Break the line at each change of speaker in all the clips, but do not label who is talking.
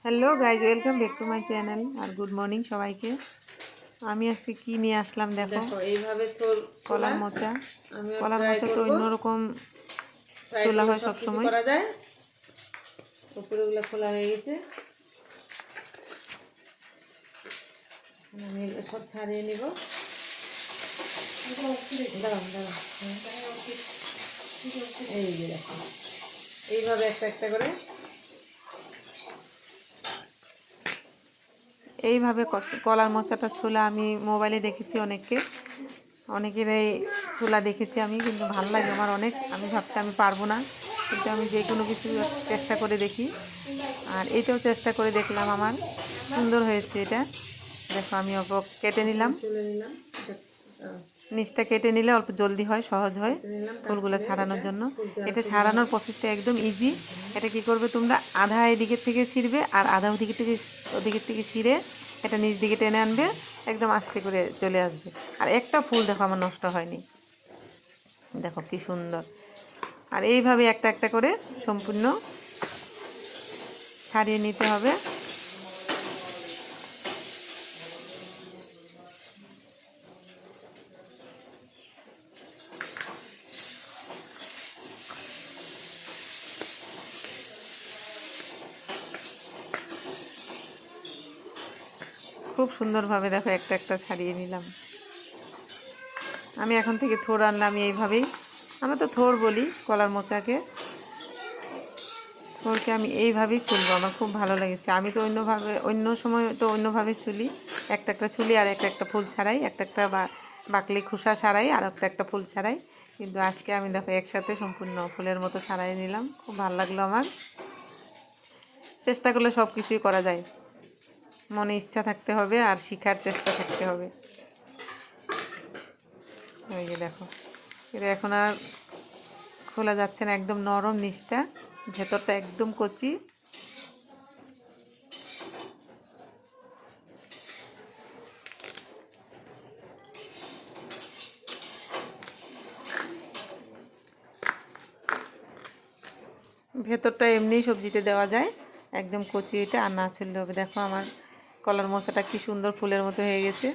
Hello guys, welcome back to my channel আর good morning সবাইকে। আমি আজকে কি নিয়ে আসলাম দেখো,
এইভাবে
কলার মোচা। কলার মোচা তো অন্যরকম ছোলা হয় সবসময়।
করা যায়। উপরেগুলো খোলা হয়ে গেছে, আমি সব ছাড়িয়ে নিব। এই যে দেখো, এইভাবে একটা একটা করে
এইভাবে কলার মোচাটা ছোলা আমি মোবাইলে দেখেছি, অনেকের এই ছোলা দেখেছি আমি, কিন্তু ভালো লাগে আমার অনেক। আমি ভাবছি আমি পারবো না, কিন্তু আমি যে কোনো কিছু চেষ্টা করে দেখি। আর এটাও চেষ্টা করে দেখলাম, আমার সুন্দর হয়েছে এটা। দেখো আমি অল্প কেটে নিলাম, নিচটা কেটে নিলে অল্প জলদি হয়, সহজ হয় ফুলগুলো ছাড়ানোর জন্য। এটা ছাড়ানোর প্রসেসটা একদম ইজি। এটা কি করবে তোমরা, আধা এদিকের থেকে ছিঁড়বে আর আধা ওদিকের থেকে ছিঁড়ে এটা নিচ দিকে টেনে আনবে, একদম আস্তে করে চলে আসবে। আর একটা ফুল দেখো আমার নষ্ট হয়নি, দেখো কি সুন্দর। আর এইভাবে একটা একটা করে সম্পূর্ণ ছাড়িয়ে নিতে হবে। খুব সুন্দরভাবে দেখো একটা একটা ছাড়িয়ে নিলাম। আমি এখন থেকে থোড় আনলাম এইভাবেই, আমরা তো থোড় বলি কলার মোচাকে। থোড়কে আমি এইভাবেই চুলবো, আমার খুব ভালো লেগেছে। আমি তো অন্য সময় তো অন্যভাবে চুলি, একটা একটা চুলি আর একটা একটা ফুল ছাড়াই, একটা একটা বাকলি খোসা ছাড়াই আর একটা একটা ফুল ছাড়াই। কিন্তু আজকে আমি দেখো একসাথে সম্পূর্ণ ফুলের মতো ছাড়াই নিলাম, খুব ভালো লাগলো আমার। চেষ্টা করলে সব কিছুই করা যায়, মনে ইচ্ছা থাকতে হবে আর শেখার চেষ্টা থাকতে হবে। ওই যে দেখো, এটা এখন আর খোলা যাচ্ছে না, একদম নরম নিচটা, ভেতরটা একদম কচি। ভেতরটা এমনিই সবজিতে দেওয়া যায়, একদম কচি এটা, আর না ছুললে হবে। দেখো আমার কলার মোচাটা কি সুন্দর ফুলের মতো হয়ে গেছে,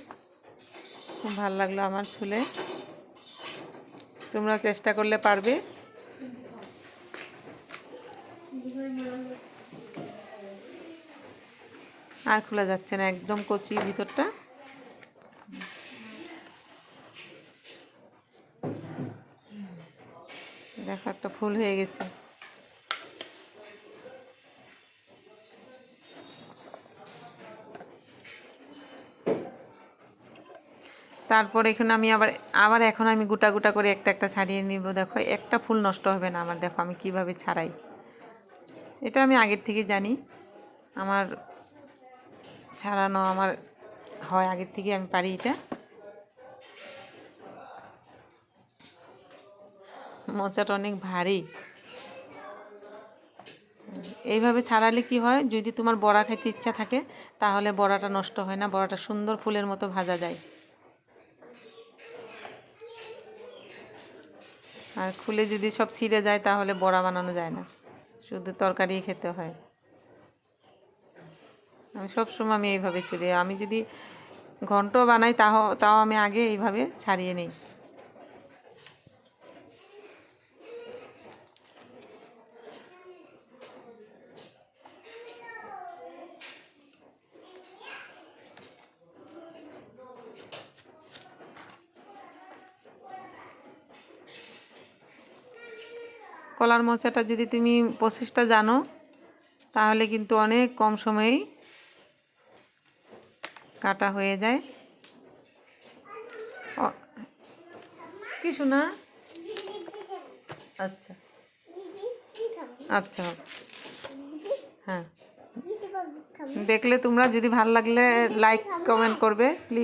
খুব ভালো লাগলো আমার ছুলে। তোমরা চেষ্টা করলে পারবে। আর খোলা যাচ্ছে না, একদম কচি ভিতরটা। দেখো একটা ফুল হয়ে গেছে। তারপর এখানে আমি আবার এখন আমি গোটা গোটা করে একটা একটা ছাড়িয়ে নিব। দেখো একটা ফুল নষ্ট হবে না আমার, দেখো আমি কিভাবে ছাড়াই। এটা আমি আগের থেকে জানি, আমার ছাড়ানো আমার হয় আগের থেকে, আমি পারি এটা। মোচাটা অনেক ভারী। এইভাবে ছাড়ালে কি হয়, যদি তোমার বড়া খেতে ইচ্ছা থাকে তাহলে বড়াটা নষ্ট হয় না, বড়াটা সুন্দর ফুলের মতো ভাজা যায়। আর খুলে যদি সব ছিঁড়ে যায় তাহলে বড়া বানানো যায় না, শুধু তরকারি খেতে হয়। আমি সবসময় এইভাবে ছুলি। আমি যদি ঘন্ট বানাই তাও আমি আগে এইভাবে ছাড়িয়ে নিই। কলার মোচাটা যদি তুমি প্রসেসটা জানো তাহলে কিন্তু অনেক কম সময়েই কাটা হয়ে যায়। কি শোনা? আচ্ছা আচ্ছা, হ্যাঁ। দেখলে তোমরা, যদি ভালো লাগলে লাইক কমেন্ট করবে প্লিজ।